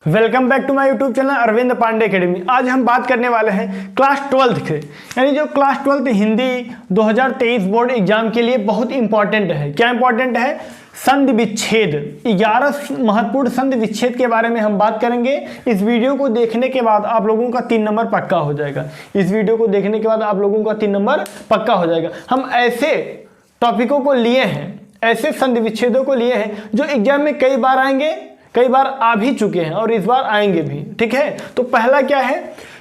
Welcome back to my YouTube channel Arvind Pandey academy. आज हम बात करने वाले हैं क्लास 12th के, यानी जो class 12th Hindi 2023 board exam के लिए बहुत इंपॉर्टेंट है। क्या इंपॉर्टेंट है? संधि विच्छेद। 11 महत्वपूर्ण संधि विच्छेद के बारे में हम बात करेंगे। इस वीडियो को देखने के बाद आप लोगों का 3 नंबर पक्का हो जाएगा। इस वीडियो को देखने के बाद आप लोगों का 3 नंबर पक्का हो जाएगा। हम ऐसे टॉपिकों को लिए हैं, ऐसे संधि विच्छेदों को लिए हैं जो एग्जाम में कई बार आएंगे, कई बार आ भी चुके हैं और इस बार आएंगे भी। ठीक है, तो पहला क्या है?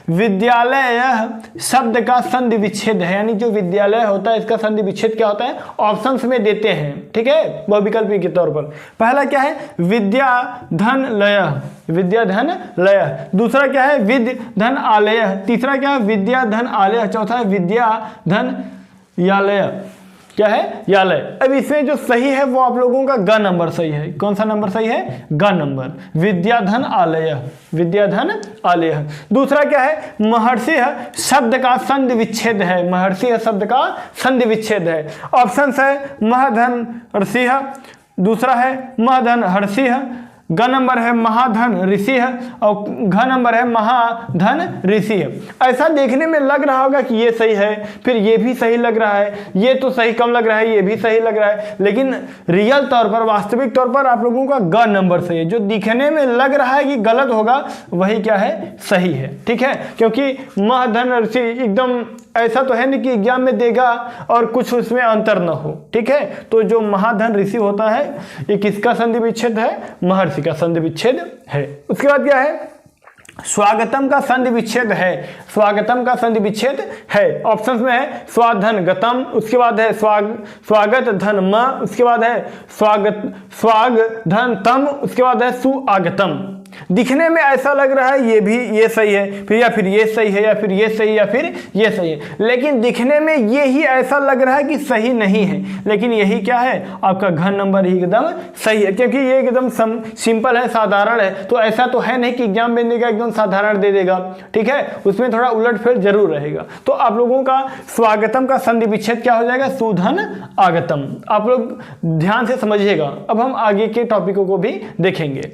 विद्यालय शब्द का संधि विच्छेद है, यानी जो विद्यालय होता है इसका संधि विच्छेद क्या होता है? ऑप्शंस में देते हैं। ठीक है, बहुविकल्पी के तौर पर। पहला क्या है? विद्या धन लय, विद्या धन लय। दूसरा क्या है? विद्य धन आलय। तीसरा क्या है? विद्या धन आलय। चौथा है विद्या धन यालय। क्या है? यालय। अब इसमें जो सही है वो आप लोगों का ग नंबर सही है। कौन सा नंबर सही है? ग नंबर, विद्याधन आलय, विद्याधन आलय। दूसरा क्या है? महर्षि शब्द का संधि विच्छेद है, महर्षि शब्द का संधि विच्छेद है। ऑप्शन है महधन ऋषि, दूसरा है महधन हर्षि, ग नंबर है महाधन ऋषि है और घ नंबर है महाधन ऋषि है। ऐसा देखने में लग रहा होगा कि ये सही है, फिर ये भी सही लग रहा है, ये तो सही कम लग रहा है, ये भी सही लग रहा है, लेकिन रियल तौर पर, वास्तविक तौर पर आप लोगों का ग नंबर सही है। जो दिखने में लग रहा है कि गलत होगा वही क्या है? सही है। ठीक है, क्योंकि महाधन ऋषि एकदम ऐसा तो है नहीं कि एग्जाम में देगा और कुछ उसमें अंतर न हो। ठीक है, तो जो महाधन ऋषि होता है ये किसका संधि विच्छेद है? महर्षि का संधि विच्छेद है। उसके बाद क्या है? स्वागतम का संधि विच्छेद है, स्वागतम का संधि विच्छेद है। ऑप्शंस में है स्वाधन गतम, उसके बाद है स्वागत धन म, उसके बाद है स्वाग धन तम, उसके बाद है सुआगतम। दिखने में ऐसा लग रहा है ये भी ये सही है, फिर या फिर ये सही है, या फिर ये सही, या फिर ये सही है, लेकिन दिखने में ये ही ऐसा लग रहा है कि सही नहीं है, लेकिन यही क्या है? आपका घ नंबर ही एकदम सही है, क्योंकि ये एकदम सिंपल है, साधारण है। तो ऐसा तो है नहीं कि एग्जाम में देगा एकदम साधारण दे देगा। ठीक है, उसमें थोड़ा उलटफेर जरूर रहेगा। तो आप लोगों का स्वागतम का संधि विच्छेद क्या हो जाएगा? सुधन आगतम। आप लोग ध्यान से समझिएगा। अब हम आगे के टॉपिकों को भी देखेंगे।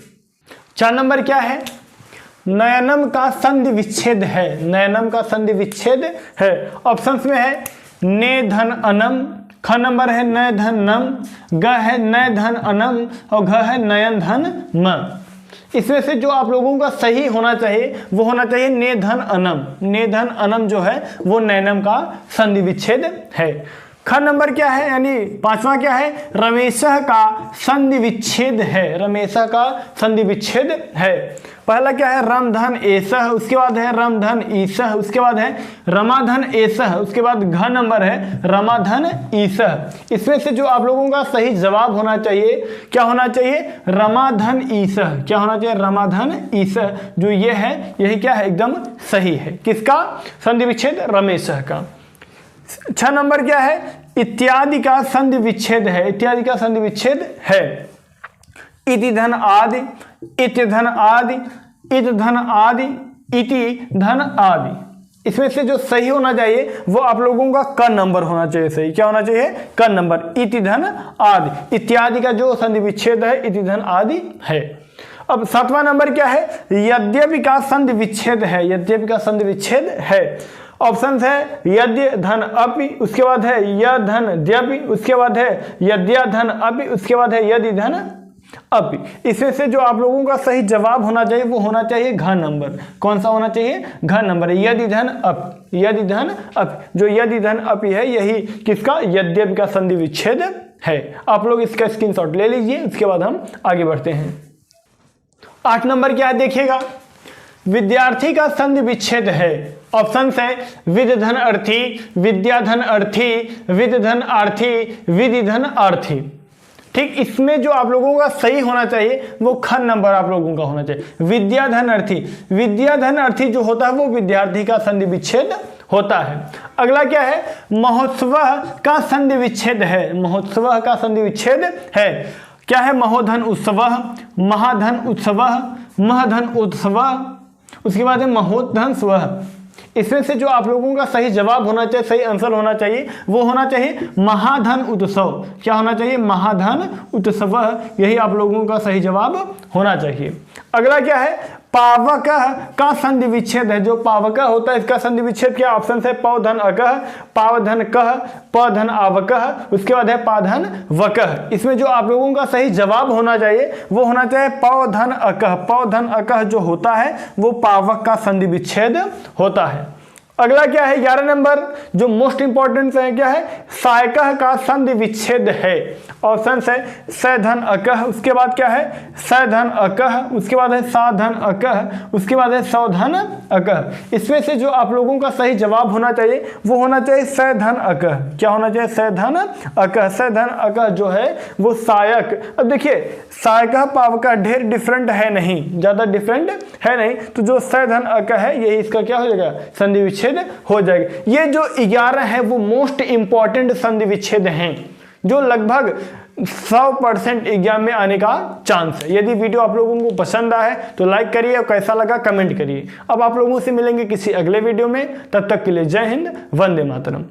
4 नंबर क्या है? नयनम का संधि विच्छेद है, नयनम का संधि विच्छेद है। ऑप्शंस में है ने धन अनम, ख नंबर है नय धन नम, ग है नय धन अनम और घ है नयन धन म। इसमें से जो आप लोगों का सही होना चाहिए वो होना चाहिए ने धन अनम। ने धन अनम जो है वो नयनम का संधि विच्छेद है। ख नंबर क्या है? यानी 5वां क्या है? रमेशः का संधि विच्छेद है, रमेशः का संधि विच्छेद है। पहला क्या है? रमधन एसह, उसके बाद है रमधन ईसह, उसके बाद है रमाधन एसह, उसके बाद घ नंबर है रमाधन ईसह। इसमें से जो आप लोगों का सही जवाब होना चाहिए क्या होना चाहिए? रमाधन ईसह। क्या होना चाहिए? रमाधन ईसह। जो ये है यही क्या है? एकदम सही है। किसका संधि विच्छेद? रमेशः का। 6 नंबर क्या है? इत्यादि का संधि विच्छेद है, इत्यादि का संधि विच्छेद है। इति धन आदि, इति धन आदि, इत धन आदि, इति धन आदि। इसमें से जो सही होना चाहिए वो आप लोगों का क नंबर होना चाहिए। सही क्या होना चाहिए? क नंबर। इति धन आदि, इत्यादि का जो संधि विच्छेद है इति धन आदि है। अब 7वां नंबर क्या है? यद्यपि का संधि विच्छेद है, यद्यपि का संधि विच्छेद है। ऑप्शन है यद्य धन अपि, उसके बाद है य धन द्यपि, उसके बाद है यद्या धन अपि, उसके बाद है यदि धन अपि। इसमें से जो आप लोगों का सही जवाब होना चाहिए वो होना चाहिए घ नंबर। कौन सा होना चाहिए? घ नंबर। यदि धन अपि, यदि धन अपि। जो यदि धन अपि है यही किसका? यद्यपि का संधि विच्छेद है। आप लोग इसका स्क्रीनशॉट ले लीजिए, उसके बाद हम आगे बढ़ते हैं। 8 नंबर क्या है? देखिएगा, विद्यार्थी का संधि विच्छेद है। ऑप्शन है विद धन अर्थी, विद्या धन अर्थी, विद धन आर्थी, विधि धन आर्थी। ठीक, इसमें जो आप लोगों का सही होना चाहिए वो ख नंबर आप लोगों का होना चाहिए। विद्या धन अर्थी, विद्या धन अर्थी जो होता है वो विद्यार्थी का संधि विच्छेद होता है। अगला क्या है? महोत्सव का संधि विच्छेद है, महोत्सव का संधि विच्छेद है। क्या है? महोधन उत्सव, महाधन उत्सव, महधन उत्सव, उसके बाद है महोधन स्व। इसमें से जो आप लोगों का सही जवाब होना चाहिए, सही आंसर होना चाहिए, वो होना चाहिए महाधन उत्सव। क्या होना चाहिए? महाधन उत्सव, यही आप लोगों का सही जवाब होना चाहिए। अगला क्या है? पावक का संधि विच्छेद है। जो पावक होता है इसका संधि विच्छेद क्या? ऑप्शन है पौधन अकह, पावधन कह, पधन आवकह, उसके बाद है पाधन वकह। इसमें जो आप लोगों का सही जवाब होना चाहिए वो होना चाहिए पौधन अकह। पौधन अकह जो होता है वो पावक का संधि विच्छेद होता है। अगला क्या है? 11 नंबर जो मोस्ट इंपॉर्टेंट है, क्या है? सायकह का संधि विच्छेद है। ऑप्शन है सधन अकह, उसके बाद क्या है? सधन अकह, उसके बाद है साधन अकह, उसके बाद है सौधन अकह। इसमें से जो आप लोगों का सही जवाब होना चाहिए वो होना चाहिए सधन अकह। क्या होना चाहिए? सधन अकह। सधन अकह जो है वो सायक। अब देखिए सायकह पावकह ढेर डिफरेंट है नहीं, ज्यादा डिफरेंट है नहीं, तो जो सधन अकह है यही इसका क्या हो जाएगा? संधि विच्छेद हो जाएगा। ये जो 11 है वो मोस्ट इंपॉर्टेंट संधि विच्छेद हैं जो लगभग 100% एग्जाम में आने का चांस है। यदि वीडियो आप लोगों को पसंद आए तो लाइक करिए और कैसा लगा कमेंट करिए। अब आप लोगों से मिलेंगे किसी अगले वीडियो में, तब तक के लिए जय हिंद, वंदे मातरम।